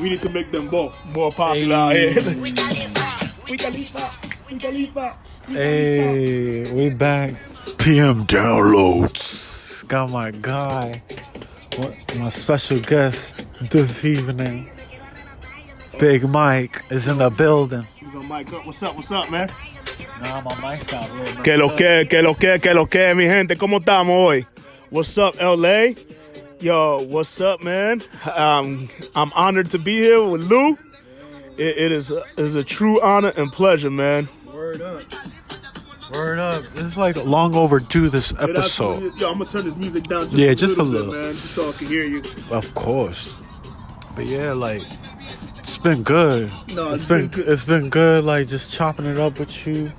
We need to make them more popular out here. We Khalifa. Hey, we back. PM downloads. Got my guy, my special guest this evening. Big Mike is in the building. He's on mic up. What's up, man? Nah, my mic's not real. Que lo que, mi gente. ¿Cómo estamos hoy? What's up, LA? Yo, what's up, man? I'm honored to be here with Lou. It is a true honor and pleasure, man. Word up. This is like long overdue, this episode. Yo, I'm gonna turn this music down just a little bit, man, just so I can hear you. Of course. But yeah, like, it's been good. No, it's been good, like, just chopping it up with you.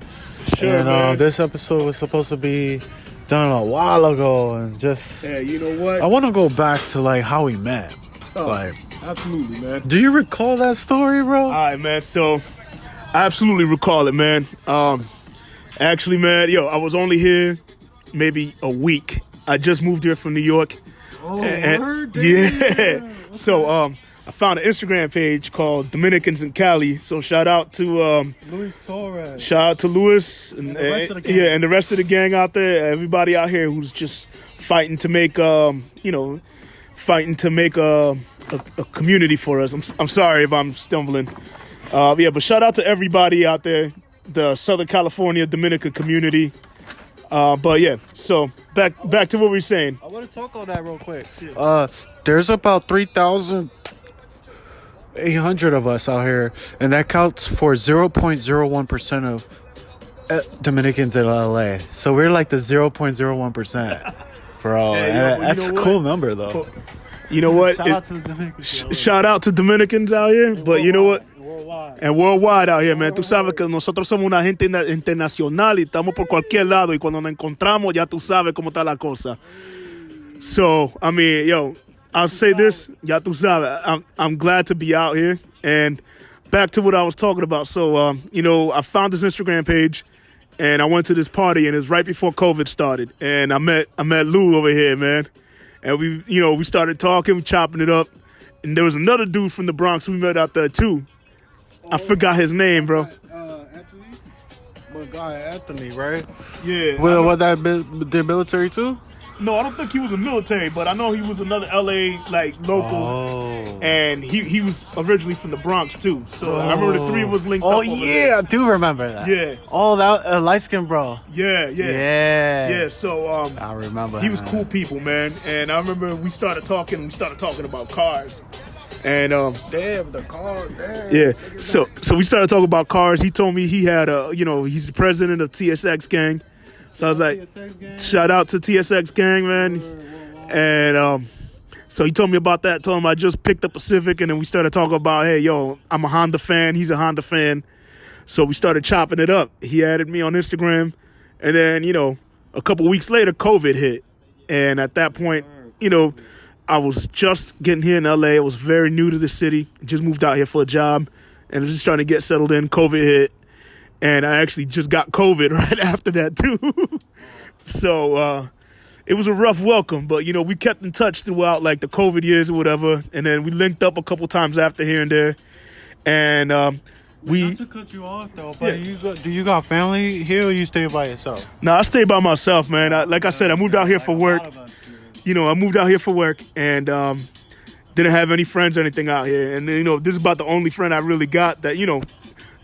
Sure, and man. This episode was supposed to be done a while ago, and just... Yeah, you know what? I want to go back to, like, how we met. Oh, like, absolutely, man. Do you recall that story, bro? All right, man. So, I absolutely recall it, man. Actually, man, I was only here maybe a week. I just moved here from New York. Oh, word? Yeah. Okay. So, I found an Instagram page called Dominicans in Cali. So shout out to Luis Torres. Shout out to Luis and the rest of the gang. and the rest of the gang out there. Everybody out here who's just fighting to make a community for us. I'm sorry if I'm stumbling. But shout out to everybody out there, the Southern California Dominican community. So back to what we were saying. I want to talk on that real quick. There's about 3,800 of us out here, and that counts for 0.01% of Dominicans in LA. So we're like the 0.01%, bro. That's a cool number, though. You know what? Shout out to the Dominicans. Shout out to Dominicans out here, but you know what? Worldwide. And worldwide out here, man. Tú sabes que nosotros somos una gente internacional y estamos por cualquier lado. Y cuando nos encontramos, ya tú sabes cómo está la cosa. So, I mean, I'll say this. Ya tú sabes. I'm glad to be out here. And back to what I was talking about. So, I found this Instagram page, and I went to this party, and it was right before COVID started. And I met Lou over here, man. And we started talking, chopping it up. And there was another dude from the Bronx we met out there, too. I forgot his name, bro. Anthony? My guy Anthony, right? Yeah. Well, what that did military too? No, I don't think he was a military, but I know he was another LA local. Oh. And he was originally from the Bronx too. So I remember the three of us linked up. Oh over yeah, I do remember that. Yeah. Oh, that light skin bro. Yeah. Yeah. So I remember. he was cool people, man. And I remember we started talking about cars. And damn, the car. Damn. Yeah. So we started talking about cars. He told me he had he's the president of TSX gang. So I was like, shout out to TSX gang, man. And so he told me about that. Told him I just picked up a Civic, and then we started talking about, hey, I'm a Honda fan. He's a Honda fan. So we started chopping it up. He added me on Instagram, and then a couple weeks later, COVID hit, and at that point, I was just getting here in LA. I was very new to the city. Just moved out here for a job, and I was just trying to get settled in. COVID hit. And I actually just got COVID right after that, too. So it was a rough welcome. But, we kept in touch throughout, the COVID years or whatever. And then we linked up a couple times after here and there. And not to cut you off, though, but do you got family here or you stay by yourself? No, I stay by myself, man. Like I said, I moved out here for work. I moved out here for work and didn't have any friends or anything out here. And, this is about the only friend I really got that,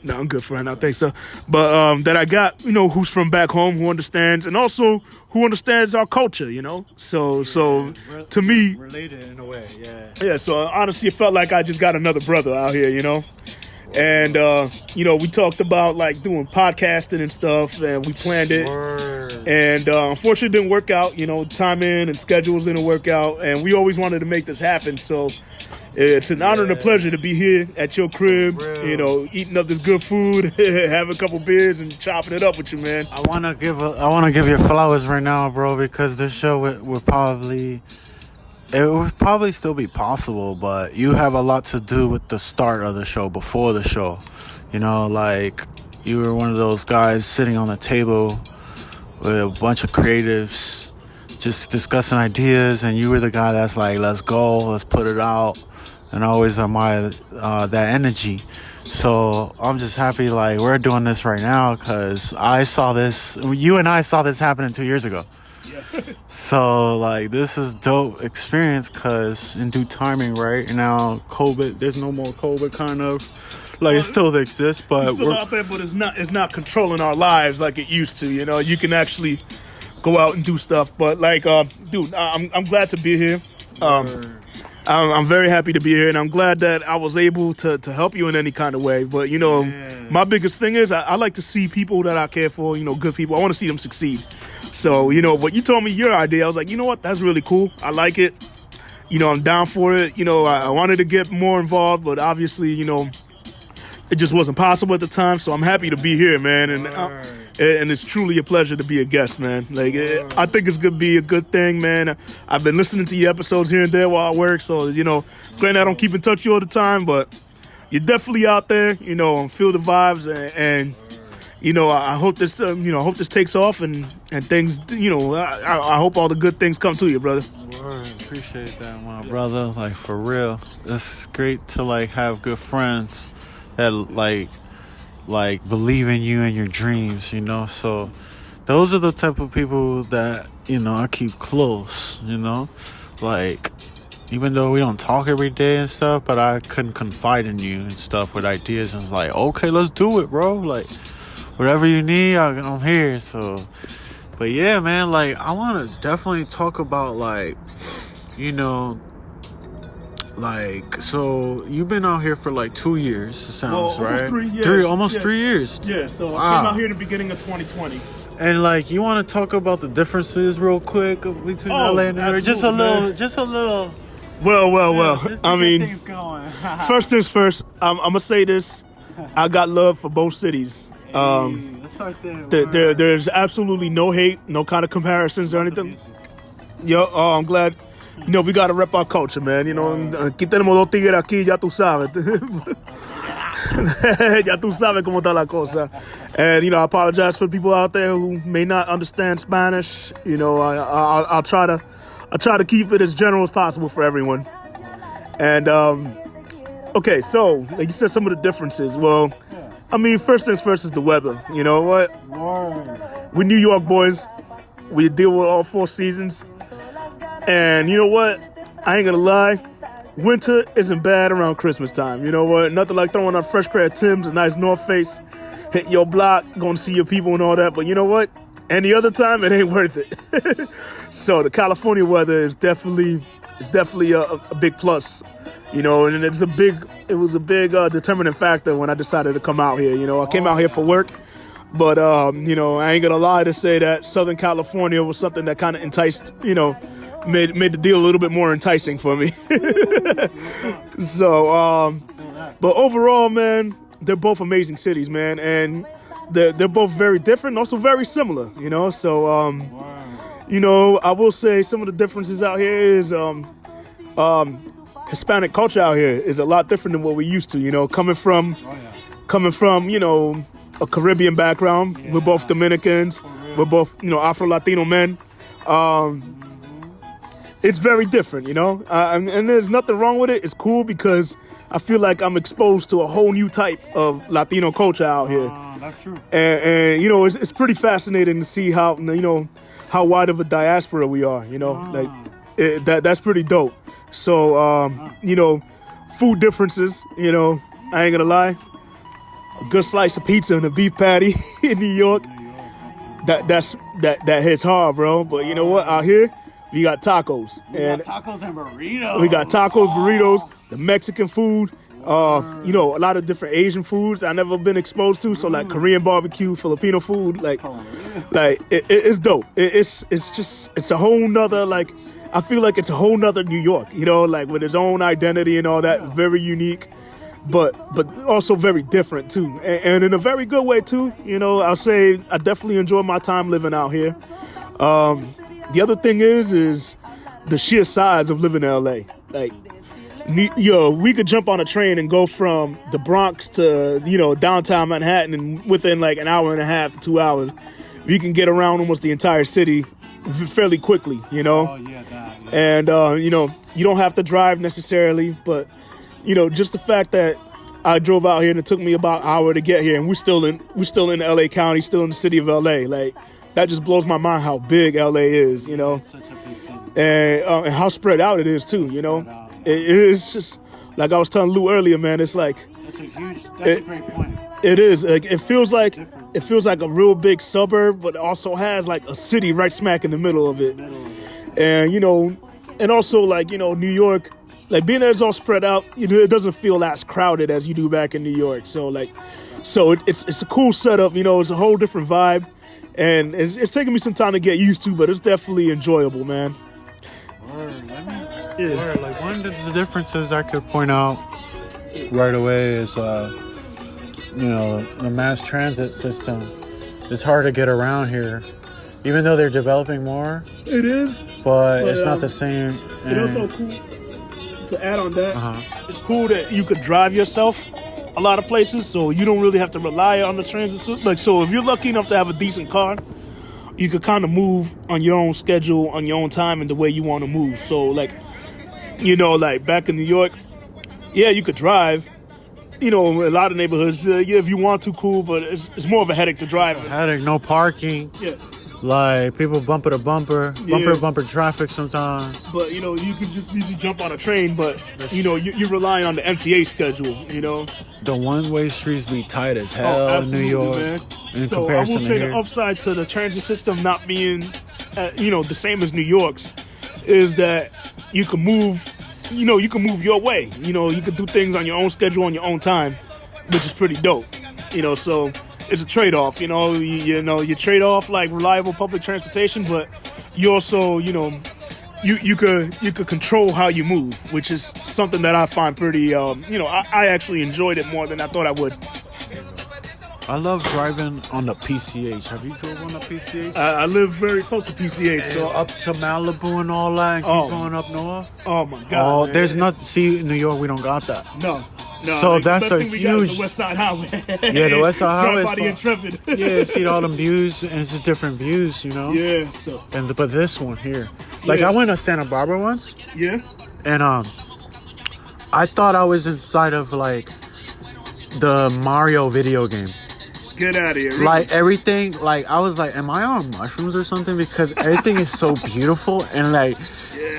no, I'm good friend, I think so. But that I got, who's from back home, who understands, and also who understands our culture, So to me, related in a way, yeah. Yeah. So honestly, it felt like I just got another brother out here, And we talked about doing podcasting and stuff, and we planned it. Word. And unfortunately, it didn't work out. Timing and schedules didn't work out, and we always wanted to make this happen. So. It's an honor and a pleasure to be here at your crib, eating up this good food, having a couple beers, and chopping it up with you, man. I wanna give you flowers right now, bro, because this show would probably still be possible, but you have a lot to do with the start of the show, before the show. You were one of those guys sitting on the table with a bunch of creatives, just discussing ideas, and you were the guy that's like, let's go, let's put it out. and I always admire that energy. So I'm just happy like we're doing this right now because you and I saw this happening 2 years ago. So like this is dope experience because in due timing, right now, COVID, there's no more COVID kind of. Like it still exists, but It's still out there, but it's not controlling our lives like it used to. You know, you can actually go out and do stuff. But like, dude, I'm glad to be here. I'm very happy to be here, and I'm glad that I was able to help you in any kind of way. But you know, my biggest thing is I like to see people that I care for. You know, good people. I want to see them succeed. So you know, but you told me your idea. I was like, you know what? That's really cool. I like it. You know, I'm down for it. You know, I wanted to get more involved, but obviously, you know, it just wasn't possible at the time. So I'm happy to be here, man, and it's truly a pleasure to be a guest, man. Like I think it's gonna be a good thing, man. I've been listening to your episodes here and there while I work, so you know, granted I don't keep in touch with you all the time, but you're definitely out there. You know, feel the vibes, and you know, I hope this, I hope this takes off and things. You know, I hope all the good things come to you, brother. Word, appreciate that, my brother. Like for real, it's great to like have good friends that like believe in you and your dreams, you know. So those are the type of people that, you know, I keep close, you know. Like even though we don't talk every day and stuff, but I couldn't confide in you and stuff with ideas, and it's like, okay, let's do it, bro. Like whatever you need, I'm here. So but yeah, man, like I want to definitely talk about like, you know, like, so you've been out here for like 2 years, it sounds, right? 3 years. Almost 3 years. Yeah, so I came out here in the beginning of 2020. And like, you want to talk about the differences real quick between LA and New York? Just a little. Well. I mean, first things first. I'm gonna say this. I got love for both cities. Let's start there. There's absolutely no hate, no kind of comparisons or anything. I'm glad. You know, we gotta rep our culture, man. You know, aquí tenemos dos tigres aquí, ya tú sabes. Ya tú sabes cómo está la cosa. And, you know, I apologize for people out there who may not understand Spanish. You know, I'll try to keep it as general as possible for everyone. And, okay, so, like you said, some of the differences. Well, I mean, first things first is the weather. You know what? We're New York boys. We deal with all 4 seasons. And you know what? I ain't gonna lie. Winter isn't bad around Christmas time. You know what? Nothing like throwing on a fresh pair of Timbs, a nice North Face, hit your block, going to see your people and all that. But you know what? Any other time, it ain't worth it. So the California weather is definitely a big plus. You know, and it was a big determining factor when I decided to come out here. You know, I came out here for work. But, you know, I ain't gonna lie to say that Southern California was something that kind of enticed, you know, made the deal a little bit more enticing for me. So, but overall, man, they're both amazing cities, man, and they're both very different, also very similar, you know. So, you know, I will say some of the differences out here is Hispanic culture out here is a lot different than what we used to, you know, coming from, you know, a Caribbean background. We're both Dominicans. We're both, you know, Afro-Latino men. It's very different, you know, and there's nothing wrong with it. It's cool because I feel like I'm exposed to a whole new type of Latino culture out here. That's true. And you know, it's pretty fascinating to see how, you know, how wide of a diaspora we are, you know, like that's pretty dope. So, you know, food differences, you know, I ain't gonna lie. A good slice of pizza and a beef patty in New York, that hits hard, bro. But you know what? Out here, we got tacos. We got tacos and burritos. We got tacos, burritos, the Mexican food. You know, a lot of different Asian foods I never been exposed to. So like Korean barbecue, Filipino food, like it's dope. It's a whole nother, like, I feel like it's a whole nother New York. You know, like with its own identity and all that, very unique. But also very different too, and in a very good way too. You know, I'll say I definitely enjoy my time living out here. The other thing is the sheer size of living in LA. Like, we could jump on a train and go from the Bronx to, you know, downtown Manhattan, and within like an hour and a half to 2 hours, we can get around almost the entire city fairly quickly. You know, and you know, you don't have to drive necessarily, but just the fact that I drove out here and it took me about an hour to get here, and we're still in LA County, still in the city of LA. Like, that just blows my mind how big LA is, It's such a big city. and how spread out it is too. It is just like I was telling Lou earlier, man. It's like That's a great point. it is. Like, it feels like a real big suburb, but it also has like a city right smack in the middle of it. And and also like New York, like being there is all spread out. It doesn't feel as crowded as you do back in New York. So it's a cool setup. It's a whole different vibe, and it's taking me some time to get used to, but it's definitely enjoyable, man. Like one of the differences I could point out right away is, the mass transit system. It's hard to get around here, even though they're developing more. It is, but it's not the same. It's also cool to add on that. It's cool that you could drive yourself a lot of places, so you don't really have to rely on the transit system. Like, so if you're lucky enough to have a decent car, you could kind of move on your own schedule, on your own time, and the way you want to move. So, like, like back in New York, yeah, you could drive. A lot of neighborhoods, if you want to, cool, but it's more of a headache to drive. Headache, no parking. Yeah. Like, people bumper to bumper, bumper to bumper traffic sometimes. But, you can just easily jump on a train, but, you're relying on the MTA schedule, The one-way streets be tight as hell in New York, man. In so comparison I will say to the here. upside to the transit system not being, the same as New York's is that you can move, you can move your way. You can do things on your own schedule, on your own time, which is pretty dope. So it's a trade-off. You trade off like reliable public transportation, but you also, you could control how you move, which is something that I find pretty. I actually enjoyed it more than I thought I would. I love driving on the PCH. Have you drove on the PCH? I live very close to PCH, so up to Malibu and all that, and keep going up north. Oh my God! Man, there's not. See, in New York, we don't got that. No. So like, that's the best a thing we got is huge. the West Side Highway. Yeah, the West Side Highway. Body intrepid. Yeah, see all them views, and it's just different views, Yeah. So. But this one here, like I went to Santa Barbara once. Yeah. And I thought I was inside of like the Mario video game. Get out of here. Really? Like everything, like I was like, am I on mushrooms or something? Because everything is so beautiful, and like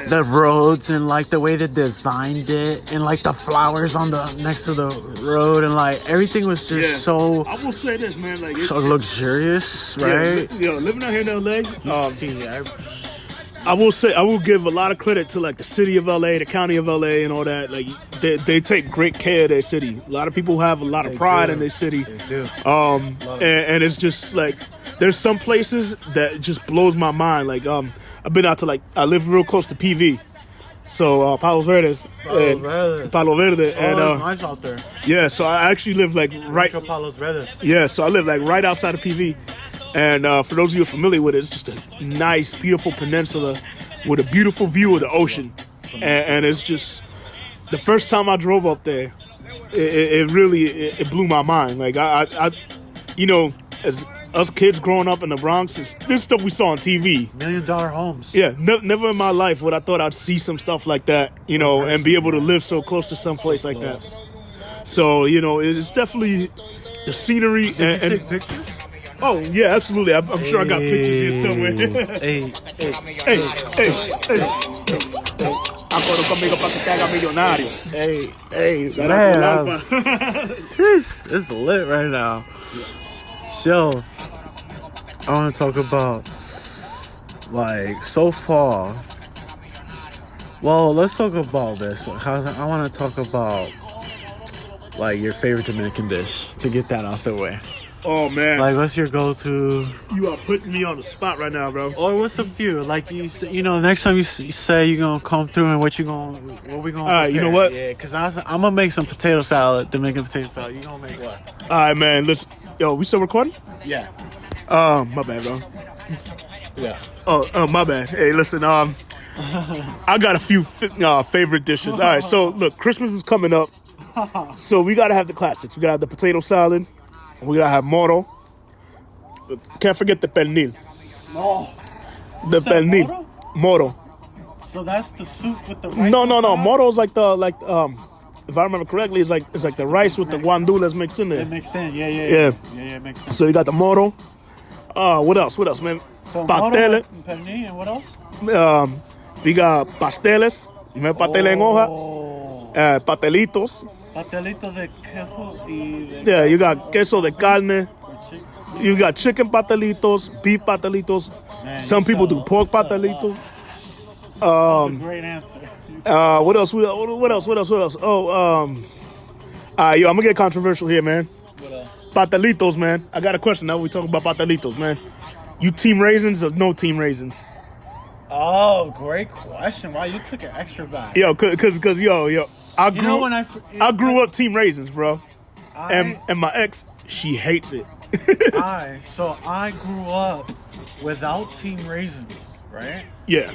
the roads and like the way they designed it, and like the flowers on the next to the road, and like everything was just so. I will say this, man. Like so luxurious, right? Living out here in LA. I will give a lot of credit to like the city of LA, the county of LA, and all that. Like they take great care of their city. A lot of people have a lot of pride in their city. They do. And it's just like there's some places that just blows my mind. Like I've been out to I live real close to PV, so Palos Verdes, Palo Verde, and nice out there. Yeah, so I actually live like right. Palos Verdes. Yeah, so I live like right outside of PV. And for those of you who are familiar with it, it's just a nice, beautiful peninsula with a beautiful view of the ocean. And it's just, the first time I drove up there, it really blew my mind. Like, I as us kids growing up in the Bronx, this stuff we saw on TV. $1 million homes. Yeah, never in my life would I thought I'd see some stuff like that, and be able to live so close to some place like that. So, it's definitely the scenery. Did you take pictures? Oh, yeah, absolutely. I'm sure I got pictures here somewhere. Hey. Acuerdo conmigo para que te haga millonario. Hey, Man. it's lit right now. So, I want to talk about, like, so far. Well, let's talk about this. I want to talk about, like, your favorite Dominican dish, to get that out the way. Oh, man. Like, what's your go-to? You are putting me on the spot right now, bro. Or what's a few? Like, next time you say you're going to come through and what we going to All right, you know what? Yeah, because I'm going to make some potato salad, Dominican potato salad. You going to make what? All right, man. Listen. Yo, we still recording? Yeah. My bad, bro. Yeah. Oh, my bad. Hey, listen, I got a few favorite dishes. All right, so, look, Christmas is coming up. So we got to have the classics. We got to have the potato salad. We gotta have moro. Can't forget the pernil. Oh. The pernil. Moro. So that's the soup with the rice. No. Moro is like the if I remember correctly, it's like the rice with the guandulas mixed in It there. mixed in. Yeah. It mixed in. So you got the moro. What else, man? So Pasteles. pernil, and what else? We got pasteles. You remember pastel en hoja? Pastellitos. Pastelitos de queso y de Yeah, you got queso de carne. chicken. You got chicken pastelitos, beef pastelitos. Man, Some you people said do pork a lot. pastelitos. That's a great answer. What else? Oh, yo, I'm gonna get controversial here, man. What else? Pastelitos, man. I got a question now. We talking about pastelitos, man. You team raisins or no team raisins? Oh, great question. Wow, you took an extra bite. Yo, cause yo, I grew up team raisins, bro. And my ex, she hates it. I grew up without team raisins, right? Yeah.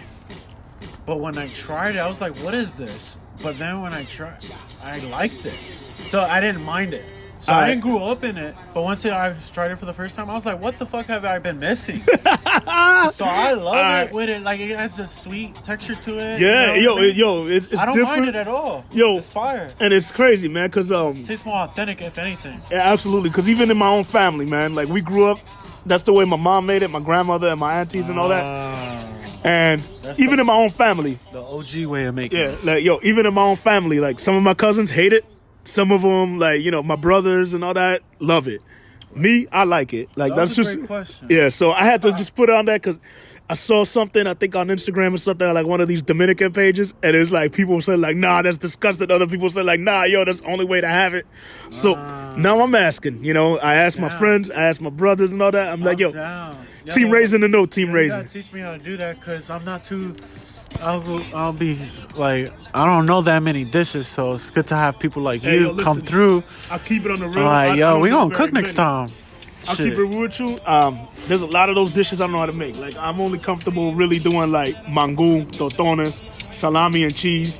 But when I tried it, I was like, what is this? But then when I tried, I liked it. So I didn't mind it. So I didn't grow up in it. But once I tried it for the first time, I was like, what the fuck have I been missing? So I love it with it. Like, it has a sweet texture to it. Yeah, you know what I mean? it's I don't different. mind it at all. Yo, it's fire. And it's crazy, man, cause It tastes more authentic, if anything. yeah, absolutely, cause even in my own family, man, like we grew up. That's the way my mom made it, my grandmother and my aunties and all that. And even in my own family, The OG way of making yeah, it. like even in my own family, like some of my cousins hate it. Some of them, like my brothers and all that, love it. Me, I like it. Like That's that's a just great question. yeah. So I had to just put it on that because I saw something I think on Instagram or something like one of these Dominican pages, and it's like people said like, nah, that's disgusting. Other people said like, nah, yo, that's the only way to have it. So now I'm asking. I asked my friends, I asked my brothers and all that. I'm like, yo, Down. team raisin or no team You raisin. gotta teach me how to do that because I'm not too. I'll be like, I don't know that many dishes, so it's good to have people like Hey, you yo, listen, come through. I'll keep it on the real. Like, I yo, don't we do gonna very cook next many. time. I'll Shit. keep it real with you. There's a lot of those dishes I don't know how to make. Like I'm only comfortable really doing like mangú, totones, salami and cheese,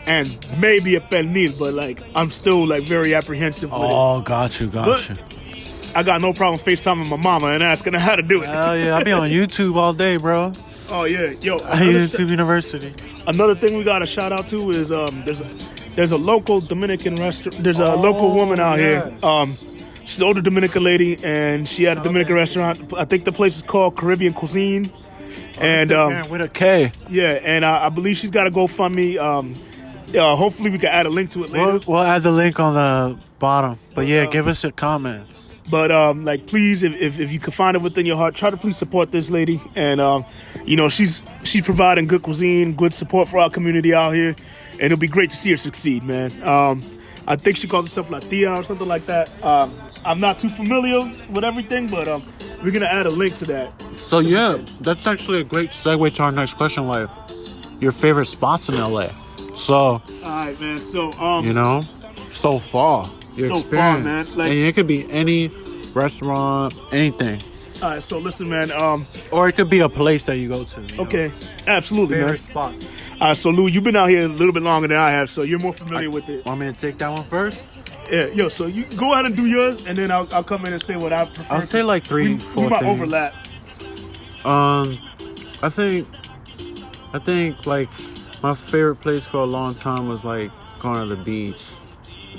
and maybe a pernil. But like I'm still like very apprehensive with Oh, got you. it. I got no problem FaceTiming my mama and asking her how to do it. Hell yeah, I be on YouTube all day, bro. Oh yeah, yo. YouTube University. Another thing we got to shout out to is there's a local Dominican restaurant. There's a local woman out yes. here. She's an older Dominican lady, and she had a Dominican restaurant. I think the place is called Caribbean Cuisine. And with a K. yeah, and I believe she's got a GoFundMe. Hopefully we can add a link to it later. We'll add the link on the bottom. But yeah, give us your comments. But like, please, if you can find it within your heart, try to please support this lady. And she's providing good cuisine, good support for our community out here, and it'll be great to see her succeed, man. I think she calls herself La Tia or something like that. I'm not too familiar with everything, but we're gonna add a link to that. So yeah, that's actually a great segue to our next question, like your favorite spots in LA. So All right, man. So so far your So far, man. experience, Like- and it could be any restaurant, anything, all right. So listen, man. or it could be a place that you go to. you know? Okay, absolutely, man. Favorite spots. So Lou, you've been out here a little bit longer than I have, so you're more familiar with it. Want me to take that one first? Yeah, yo. So you go ahead and do yours, and then I'll come in and say what I prefer. I'll say like three, we four might things. overlap. I think like my favorite place for a long time was like going to the beach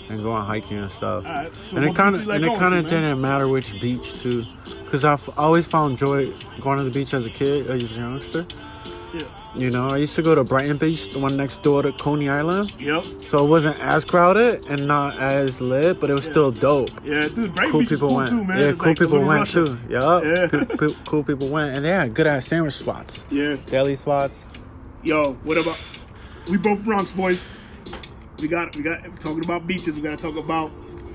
and going hiking and stuff. Alright, so And what it kind beach of you like going to, man? didn't matter which beach too, because I've always found joy going to the beach as a kid, as a youngster. Yeah. I used to go to Brighton Beach, the one next door to Coney Island. Yep. So it wasn't as crowded and not as lit, but it was still dope. Yeah, dude. Bright Cool Beach is people cool went. too, man. Yeah, It's cool like the people little went Russia. too. Yup. Yeah. Cool people went, and they had good ass sandwich spots, Yeah. deli spots. Yo, what about? We both Bronx boys. We got talking about beaches. We got to talk about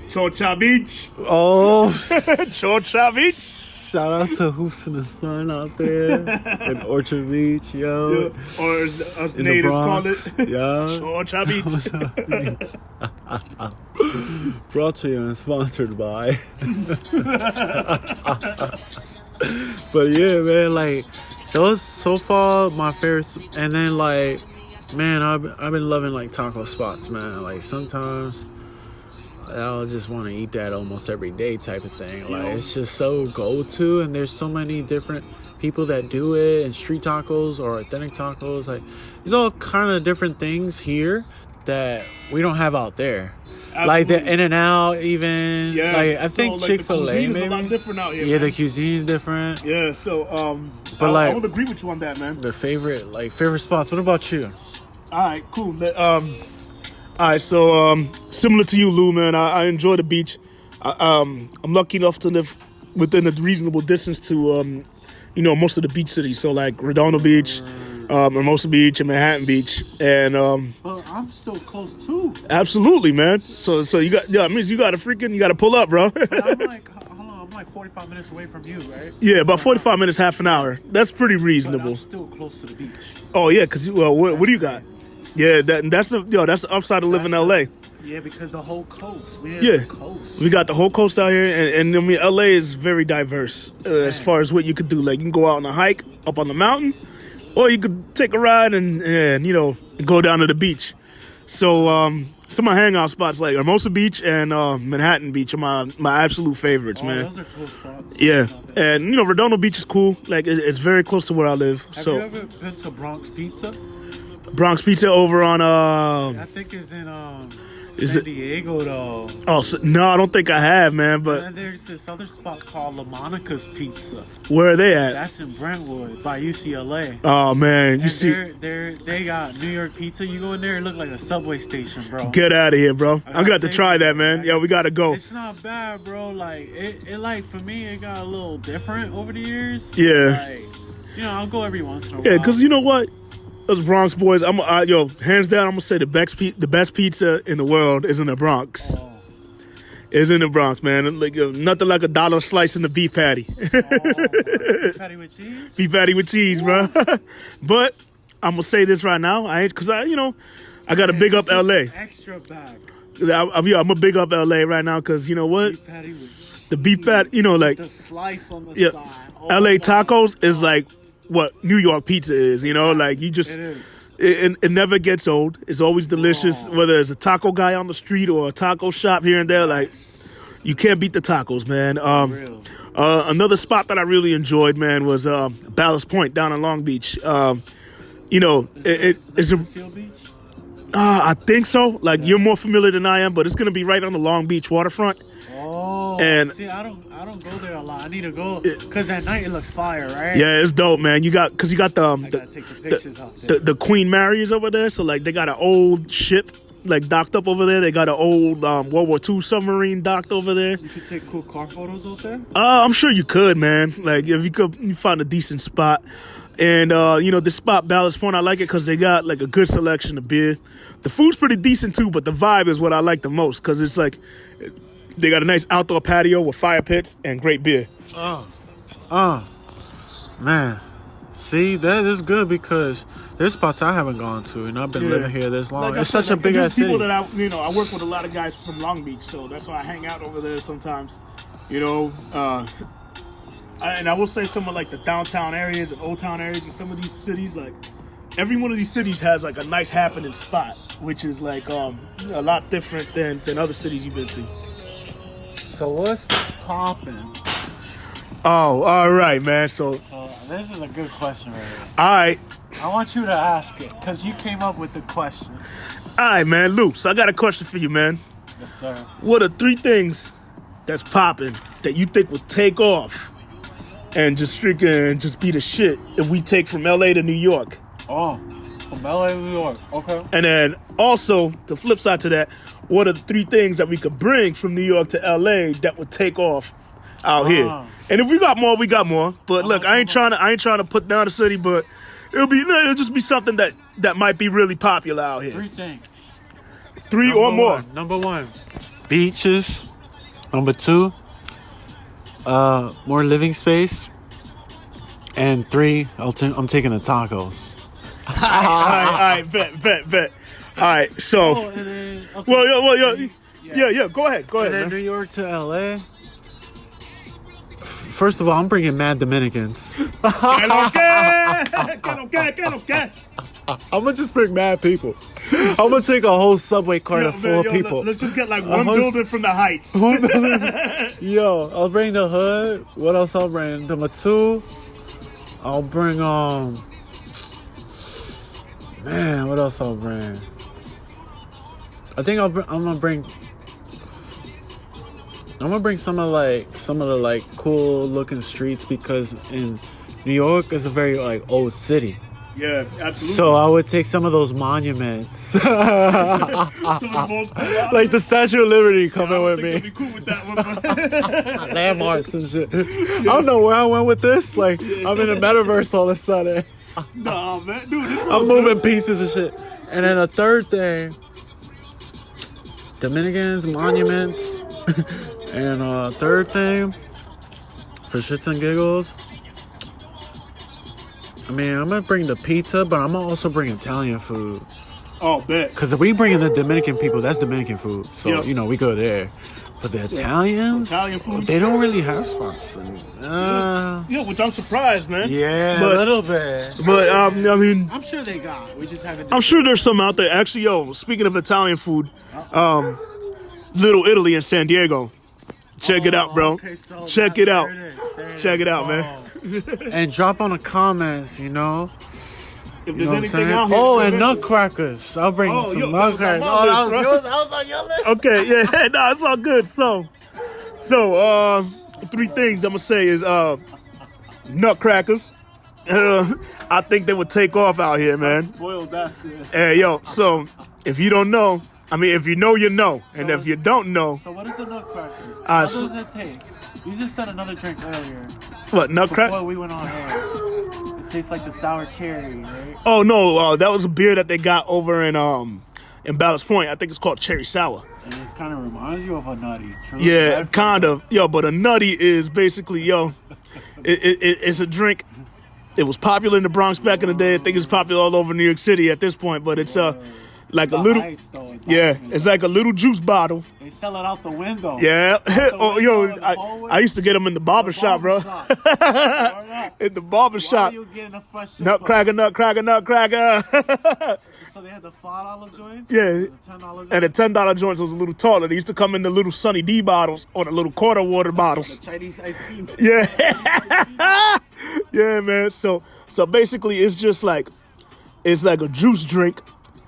Chocha Beach. Oh, Chocha Beach. shout out to Hoops in the Sun out there in Orchard Beach, yo. Yeah. Or as us In the natives call Bronx, it, yeah. Chocha Beach. Brought to you and sponsored by. But yeah, man, like those so far my favorites. And then like, man, I've been loving like taco spots, man. Like sometimes I'll just want to eat that almost every day type of thing. Like it's just so go-to, and there's so many different people that do it, and street tacos or authentic tacos. Like there's all kind of different things here that we don't have out there. Like the In-N-Out, even. Yeah. Like I think Chick-fil-A the cuisine maybe. is a lot different out here. Yeah, man. the cuisine is different. Yeah. So But I like, would agree with you on that, man. the favorite spots. What about you? All right, cool. All right, so similar to you, Lou, man, I enjoy the beach. I'm lucky enough to live within a reasonable distance to, most of the beach cities. So like Redondo Beach, Hermosa Beach, and Manhattan Beach, and Well, I'm still close too. absolutely, man. So you got it means you got to pull up, bro. I'm like, hold on, I'm like 45 minutes away from you, right? Yeah, about 45 minutes, half an hour. That's pretty But reasonable. I'm still close to the beach. Oh yeah, cause what do you got? Yeah, that's the upside of living in LA. Yeah, because the whole coast. Yeah. The coast. We got the whole coast out here, and I mean, LA is very diverse as far as what you could do. Like, you can go out on a hike up on the mountain, or you could take a ride and go down to the beach. So, some of my hangout spots like Hermosa Beach and Manhattan Beach are my absolute favorites, man. Those are cool spots. Yeah, and Redondo Beach is cool. Like, it's very close to where I live. Have So, you ever been to Bronx Pizza? Bronx Pizza over on I think it's in Is San it- Diego though. no, I don't think I have, man. And But then there's this other spot called La Monica's Pizza. where are they at? That's in Brentwood by UCLA. Oh man, you And see. they got New York pizza. You go in there, it look like a subway station, bro. Get out of here, bro. I'm gotta gonna have to take try you that, there, man. Yeah, we gotta go. It's not bad, bro. Like it like for me, it got a little different over the years. Yeah. Like, I'll go every once in a while. Yeah, because you know what? Us Bronx boys, hands down, I'm gonna say the best pizza in the world is in the Bronx. Oh, Is in the Bronx, man. Like nothing like $1 slice in the beef patty. patty with cheese. Beef patty with cheese, bro. But I'm gonna say this right now, I gotta big up LA. Extra bag. I'm gonna big up LA right now, because you know what? Beef patty with The beef patty, like the slice on the yeah, side. Oh, LA my tacos is God. like what New York pizza is, like you just It is. it never gets old. It's always delicious, Oh. whether it's a taco guy on the street or a taco shop here and there. Like, you can't beat the tacos, man. Real. Another spot that I really enjoyed, man, was Ballast Point down in Long Beach. It's a Seal Beach. I think so. Like, you're more familiar than I am, but it's gonna be right on the Long Beach waterfront. Oh, And- see, I don't go there a lot. I need to go because at night it looks fire, right? Yeah, it's dope, man. You got I gotta take the pictures out there. the Queen Mary is over there, so like they got an old ship like docked up over there. They got an old World War II submarine docked over there. You could take cool car photos out there. I'm sure you could, man. Like if you find a decent spot, and this spot Ballast Point, I like it because they got like a good selection of beer. The food's pretty decent too, but the vibe is what I like the most because it's like they got a nice outdoor patio with fire pits and great beer. Man, see, that is good because there's spots I haven't gone to, and I've been Yeah. living here this long. Like I It's said, such a like, big there's ass city. people that I work with a lot of guys from Long Beach, so that's why I hang out over there sometimes. And I will say some of like the downtown areas and old town areas in some of these cities, like every one of these cities has like a nice happening spot, which is like a lot different than other cities you've been to. So what's popping? Oh, all right, man. So, So this is a good question right here. all right, I want you to ask it because you came up with the question. man, Lou. So I got a question for you, man. Yes, sir. What are 3 things that's popping that you think would take off and just freaking just be the shit if we take from LA to New York? Oh, from LA to New York. Okay. And then also, the flip side to that, what are the 3 things that we could bring from New York to LA that would take off out here? And if we got more, we got more. But look, I ain't trying to put down the city, but it'll just be something that might be really popular out here. 3 things. 3 or more. Number 1, beaches. Number 2, more living space. And 3, I'm taking the tacos. All right, bet. All right, so, and then, okay. yeah, go ahead, And then man. New York to LA. First of all, I'm bringing mad Dominicans. Que lo que. I'm gonna just bring mad people. I'm gonna take a whole subway car to 4 people. Let's just get like one host- building from the heights. Yo, I'll bring the hood. What else I'll bring? Number 2, I'll bring man, what else I'll bring? I think I'm gonna bring. I'm gonna bring some of the like cool looking streets because in New York is a very like old city. Yeah, absolutely. So I would take some of those monuments, Some of the most cool like the Statue of Liberty, coming with I'd me. be cool with that one, but Landmarks and shit. I don't know where I went with this. Like I'm in the metaverse all of a sudden. nah, man, dude, this I'm moving pieces and shit. And then a third thing, Dominicans, monuments, and third thing, for shits and giggles. I mean, I'm gonna bring the pizza, but I'm gonna also bring Italian food. Oh, bet. Cause if we bring in the Dominican people, that's Dominican food. So Yep. you know we go there. But the Italians, Italian food. they don't really have spots. Yeah, which I'm surprised, man. Yeah, But- a little bit. But I mean, I'm sure they got. We just haven't. I'm sure there's some out there. Actually, yo, speaking of Italian food, Little Italy in San Diego. Check it out, bro. Okay, so Check it out. there Check it out, man. And drop on the comments, you know. If You there's know what I'm anything saying? out here, Oh, and man. nutcrackers. I'll bring Oh, some yo, that was on nutcrackers. my Oh, that list, was bro. yours. That was on your list. Okay, yeah, no, it's all good. So, three things I'm gonna say is nutcrackers. I think they would take off out here, man. Spoiled that shit. Hey, yo, so if you don't know, I mean, if you know, you know, and if you don't know, So what is a nutcracker? How does it taste? You just said another drink earlier what nutcracker? before we went on air. It tastes like the sour cherry, right? Oh no, that was a beer that they got over in Ballast Point. I think it's called Cherry Sour. And it kind of reminds you of a nutty. True. Yeah, kind of. Yo, but a nutty is basically, it's a drink. It was popular in the Bronx back in the day. I think it's popular all over New York City at this point. But it's like a little, it's like a little juice bottle. They sell it out the window. Yeah. Oh, yo, window in the hallway? I used to get them in the barber shop, bro. In the barber Why shop. are you getting a fresh Nutcracker. So they had the $5 joints? Yeah. The $10 joints? And the $10 joints was a little taller. They used to come in the little Sunny D bottles or the little quarter water bottles. Chinese iced tea. Yeah. Yeah, man. So basically it's just like a juice drink.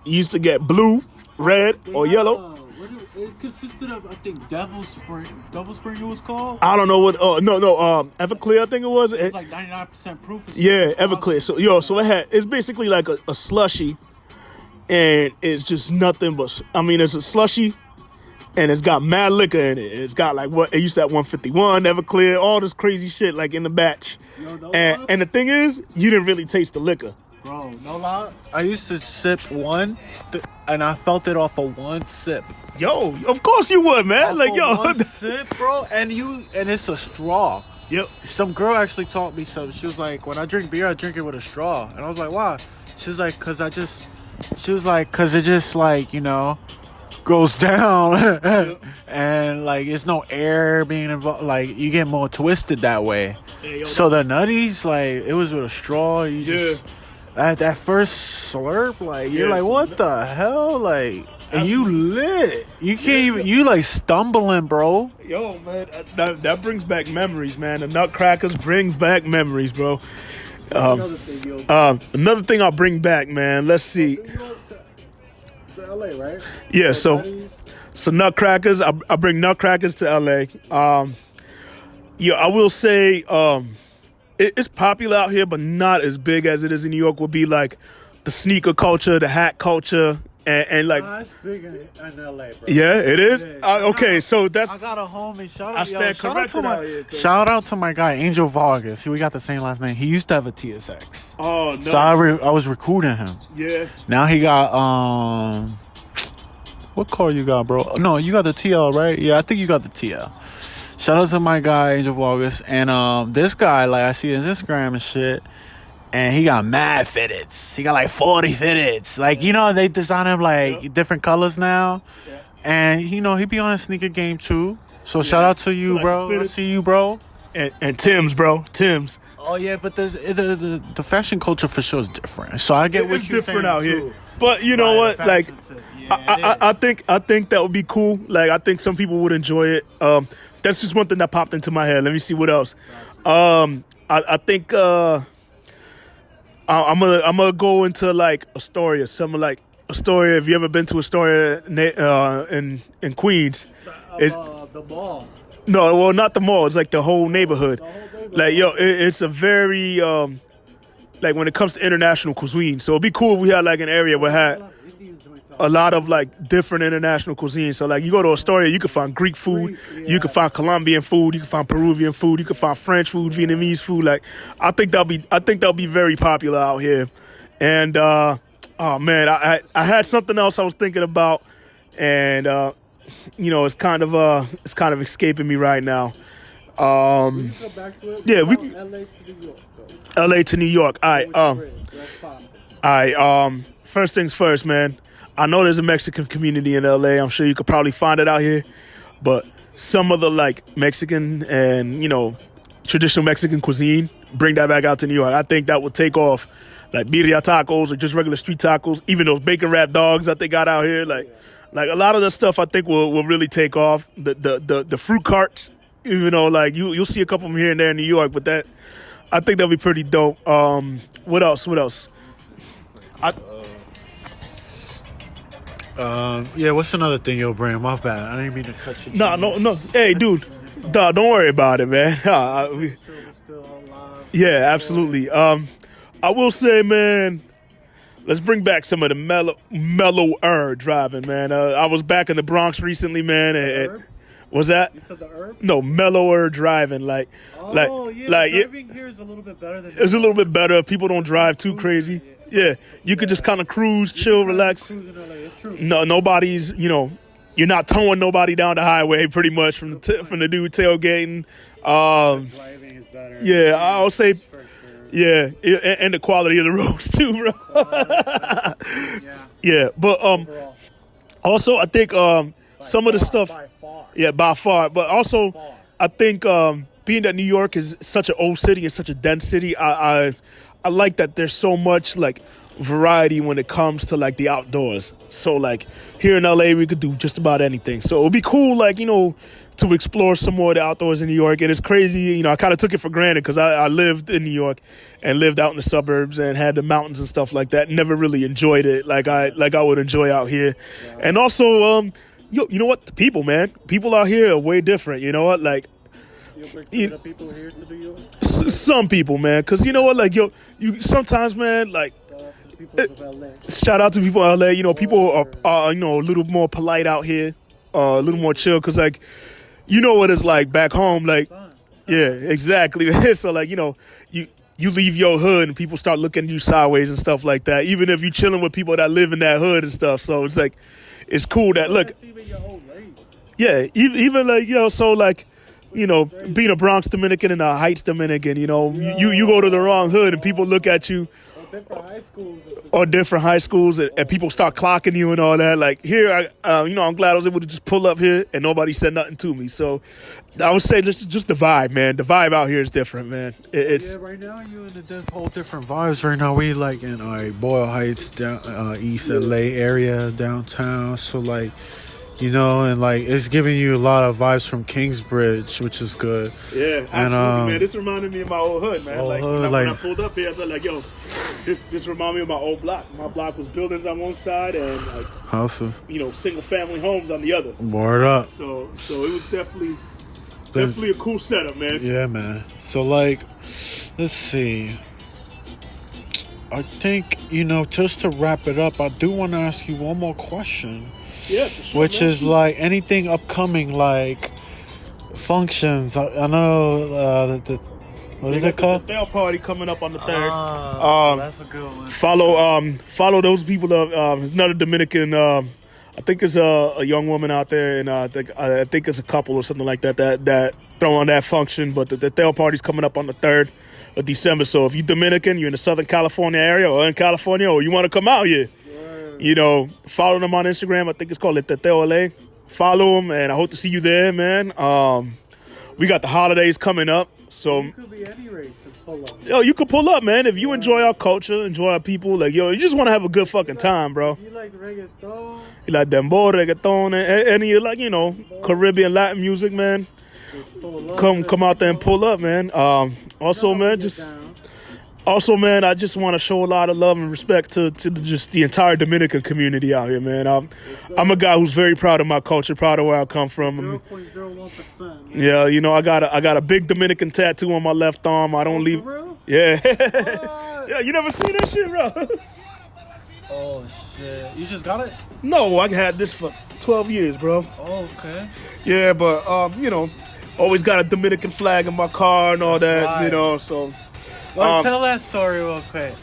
You used to get blue, red, or yellow. It consisted of, I think, Devil Spring. Devil Spring it was called? I don't know what Everclear I think it was. It was like 99% proof. Yeah, Everclear. So it's basically like a slushy, and it's just nothing but. I mean, it's a slushy, and it's got mad liquor in it. It's got like what it used to have 151 Everclear, all this crazy shit like in the batch. And the thing is, you didn't really taste the liquor. Bro, no lie. I used to sip one, and I felt it off of one sip. Yo, of course you would, man. Off Like of yo, one sip, bro, and it's a straw. Yep. Some girl actually taught me something. She was like, when I drink beer, I drink it with a straw. And I was like, why? She was like, cause it just like, you know, goes down and like it's no air being involved. Like you get more twisted that way. Yeah, yo, So the nutties, like it was with a straw. You just that first slurp, like you're like, what the hell, like. And you lit. You can't even. You like stumbling, bro. Yo, man, that brings back memories, man. The Nutcrackers brings back memories, bro. Another thing I'll bring back, man. Let's see. To LA, right? Yeah, so Nutcrackers. I bring Nutcrackers to LA. Yeah, I will say it's popular out here, but not as big as it is in New York. Would be like the sneaker culture, the hat culture. And like, it's big in LA, bro. yeah, it is. Okay, so that's. I got a homie. I stand corrected out here. Shout out to my guy Angel Vargas. We got the same last name. He used to have a TSX. Oh no. So I was recruiting him. Yeah. Now he got what car you got, bro? No, you got the TL, right? Yeah, I think you got the TL. Shout out to my guy Angel Vargas and this guy, like I see his Instagram and shit. And he got mad fitteds. He got like 40 fitteds. Like, you know, they design him like different colors now. Yeah. And, you know, he be on a sneaker game too. So shout out to you, so, bro. I see you, bro. And Tim's, bro. Tim's. Oh, yeah, but the fashion culture for sure is different. So I get what you're different saying out too. Here. But you know what? Like, I think that would be cool. Like, I think some people would enjoy it. That's just one thing that popped into my head. Let me see what else. I think... I'm gonna go into like Astoria, something like Astoria. If you ever been to Astoria in Queens, it's The mall. no, well, not the mall. It's like the whole neighborhood. Like yo, it's a very like when it comes to international cuisine. So it'd be cool if we had like an area where had a lot of like different international cuisine. So like you go to Astoria, you can find Greek food, you can find Colombian food, you can find Peruvian food, you can find French food, Vietnamese food. Like I think that'll be very popular out here. And oh man, I had something else I was thinking about, and it's kind of escaping me right now. We can go back to it. Yeah, we LA to New York. LA to New York. All right. First things first, man. I know there's a Mexican community in LA. I'm sure you could probably find it out here. But some of the like Mexican and, traditional Mexican cuisine, bring that back out to New York. I think that would take off. Like birria tacos or just regular street tacos, even those bacon wrapped dogs that they got out here. Like a lot of the stuff I think will really take off. The fruit carts, even though like you'll see a couple of them here and there in New York, but that I think that'll be pretty dope. What else? What's another thing you'll bring? My bad. I didn't mean to cut you. No. Hey, dude, don't worry about it, man. Yeah, absolutely. I will say, man, let's bring back some of the mellower driving, man. I was back in the Bronx recently, man. Was that? You said the herb? No, mellower driving, driving here is a little bit better than. It's a little bit better. People don't drive too crazy. Yeah, you could just kind of cruise, chill, relax. No, nobody's, you're not towing nobody down the highway pretty much from the dude tailgating. Driving is better. Yeah, I'll say. Yeah, and the quality of the roads too, bro. Yeah, but also I think some of the stuff. By far. Yeah, by far. But also, I think being that New York is such an old city and such a dense city, I like that there's so much like variety when it comes to like the outdoors. So like here in LA, we could do just about anything. So it would be cool, like to explore some more of the outdoors in New York. And it's crazy, I kind of took it for granted because I lived in New York and lived out in the suburbs and had the mountains and stuff like that. Never really enjoyed it like I would enjoy out here. Yeah. And also, you know what? The people, man. People out here are way different. You know what? Like, you people here to New York? Some people, man. Because you know what? Like, you sometimes, man, like, shout out to people in LA. People are a little more polite out here, a little more chill. Because, like, you know what it's like back home. Like, yeah, exactly. So, like, you leave your hood and people start looking at you sideways and stuff like that. Even if you're chilling with people that live in that hood and stuff. So it's like, it's cool that look. Yeah, even like so like, being a Bronx Dominican and a Heights Dominican, you go to the wrong hood and people look at you. Different high schools and people start clocking you and all that. Like here, I'm glad I was able to just pull up here and nobody said nothing to me. So I would say just the vibe, man. The vibe out here is different, man. It's right now you in a whole different vibes. Right now we like in Boyle Heights, down East LA area, downtown. So like. And like it's giving you a lot of vibes from Kingsbridge, which is good. Yeah, absolutely, man. This reminded me of my old hood, man. When I pulled up here, I said, like, yo, this reminded me of my old block. My block was buildings on one side and like houses, single family homes on the other. Word up. So it was definitely a cool setup, man. Yeah, man. So like, let's see. I think just to wrap it up, I do want to ask you one more question. Yeah, for sure, which is like anything upcoming, like functions. I know what is it called? The Thale party coming up on the 3rd. That's a good one. Follow those people. Another Dominican. I think it's a young woman out there, and I think it's a couple or something like that throw on that function. But the Thale party's coming up on the 3rd of December. So if you're Dominican, you're in the Southern California area or in California, or you want to come out here. Follow them on Instagram. I think it's called Teteo LA. Follow them, and I hope to see you there, man. We got the holidays coming up, so you could be any race and pull up. Yo, you could pull up, man. If you enjoy our culture, enjoy our people, like you just want to have a good fucking time, bro. You like reggaeton? You like dembow, reggaeton, and you like Caribbean Latin music, man. Come out there and pull up, man. Also, man, just. Also, man, I just want to show a lot of love and respect to just the entire Dominican community out here, man. I'm a guy who's very proud of my culture, proud of where I come from. 0.01%. Yeah, you know, I got a big Dominican tattoo on my left arm. I don't leave. For real? Yeah, yeah. You never seen that shit, bro? Oh shit! You just got it? No, I had this for 12 years, bro. Oh, okay. Yeah, but you know, always got a Dominican flag in my car and all That's that. right. You know, so. Let's tell that story real quick.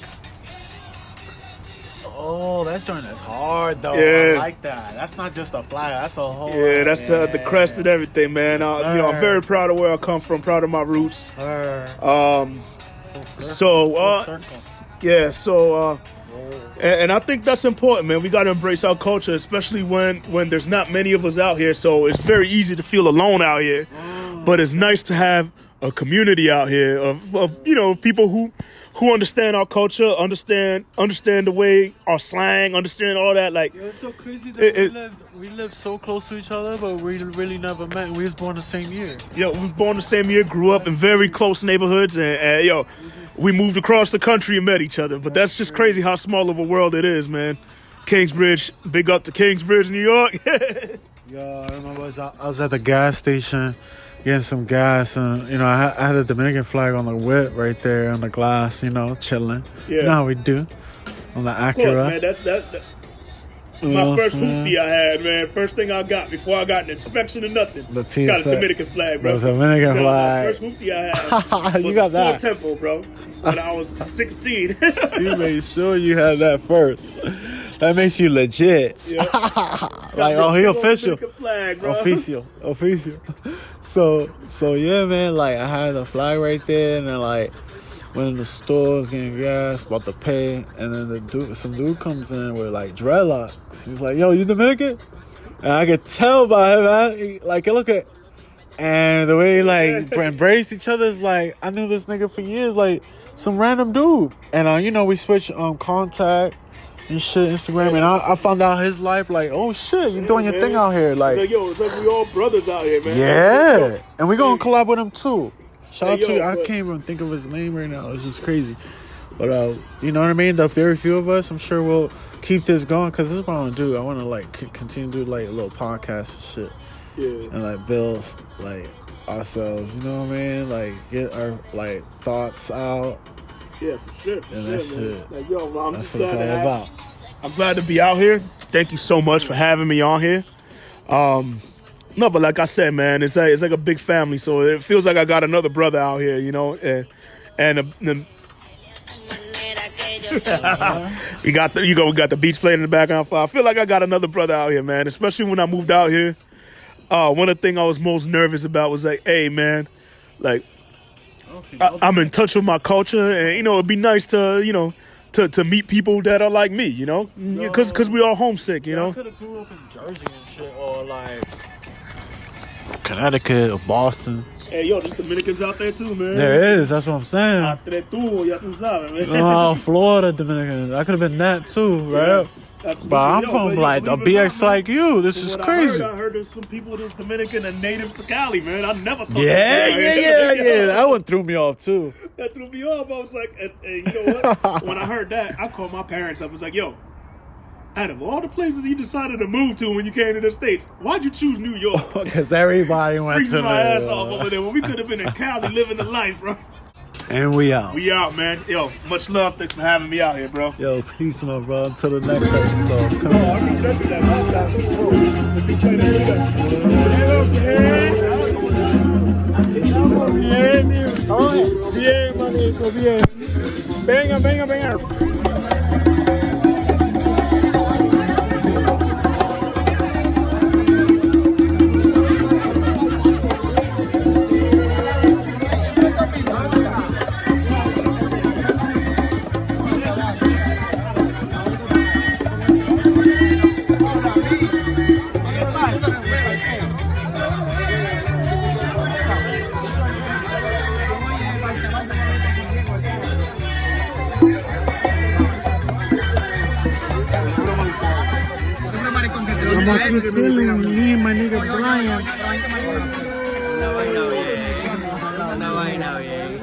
Oh, that joint is hard though. Yeah. I like that. That's not just a flag. That's a whole. Yeah, that's the crest and everything, man. You know, I'm very proud of where I come from, proud of my roots. Yeah, so and I think that's important, man. We got to embrace our culture, especially when there's not many of us out here. So it's very easy to feel alone out here, but it's nice to have a community out here of you know, people who understand our culture, understand the way our slang, understand all that. Like, Yeah, it's so crazy that we lived so close to each other, but we really never met. We was born the same year. yo, we was born the same year, grew up in very close neighborhoods, and yo, we moved across the country and met each other. But that's just crazy how small of a world it is, man. Kingsbridge, big up to Kingsbridge, New York. Yeah, I remember I was at the gas station getting some gas, and you know I had a Dominican flag on the whip right there on the glass, you know, chilling. Yeah. You know how we do on the Of course, Acura. man. That's You know my what first I'm saying? hoopty I had, man. First thing I got before I got an inspection or nothing. The got a TSA. Dominican flag, bro. The Dominican You know, flag. My first hoopty I had. You got that. Full tempo, bro. When I was 16. You made sure you had that first. That makes you legit. Yeah. Like, oh, he official. Dominican flag, bro. Official. So yeah, man. Like, I had the flag right there, and then like went in the stores getting gas, about to pay, and then some dude comes in with like dreadlocks. He's like, "Yo, you Dominican?" And I could tell by him, man. Like, look at, and the way he like embraced each other is like, I knew this nigga for years, like some random dude. And you know, we switched contact and shit, Instagram, and I found out his life, like, oh shit, you doing your thing out here, like, it's like we all brothers out here, man. yeah. And we gonna collab with him too. Shout out Hey, to yo, I but- can't even think of his name right now. It's just crazy. But you know what I mean? The very few of us, I'm sure we'll keep this going, because this is what I want to do. I want to like continue to do like a little podcast and shit, Yeah. and like build like ourselves. You know what I mean? Like get our like thoughts out. Yeah, for sure. And that's man. it. Like, yo, I'm That's just what it's glad all to about. I'm glad to be out here. Thank you so much for having me on here. No, but like I said, man, it's like a big family, so it feels like I got another brother out here, you know, and we got the beats playing in the background. I feel like I got another brother out here, man. Especially when I moved out here. One of the things I was most nervous about was like, hey, man, like I'm in touch with my culture, and you know, it'd be nice to, you know, to meet people that are like me, you know, because we all homesick, you know. I could have grew up in Jersey and shit, or like Connecticut or Boston. Hey, yo, there's Dominicans out there too, man. There is. That's what I'm saying. Entre tú, ya tú sabes, man. Oh, Florida Dominican. I could have been that too, right? Absolutely. But I'm Yo, from yo, like a believe it or BX not, like you. This is what crazy. I heard there's some people that's Dominican and native to Cali, man. I never thought Yeah. That one threw me off too. That threw me off. I was like, and you know what? When I heard that, I called my parents up. I was like, yo, out of all the places you decided to move to when you came to the States, why'd you choose New York? Because everybody went to Freaking my ass the... off over there when we could have been in Cali living the life, bro. And we out. We out, man. Yo, much love. Thanks for having me out here, bro. Yo, peace, my bro. Until the next episode. Bien, manito, bien. Venga. I'm aquí chilling, me and my nigga Brian. una vaina bien.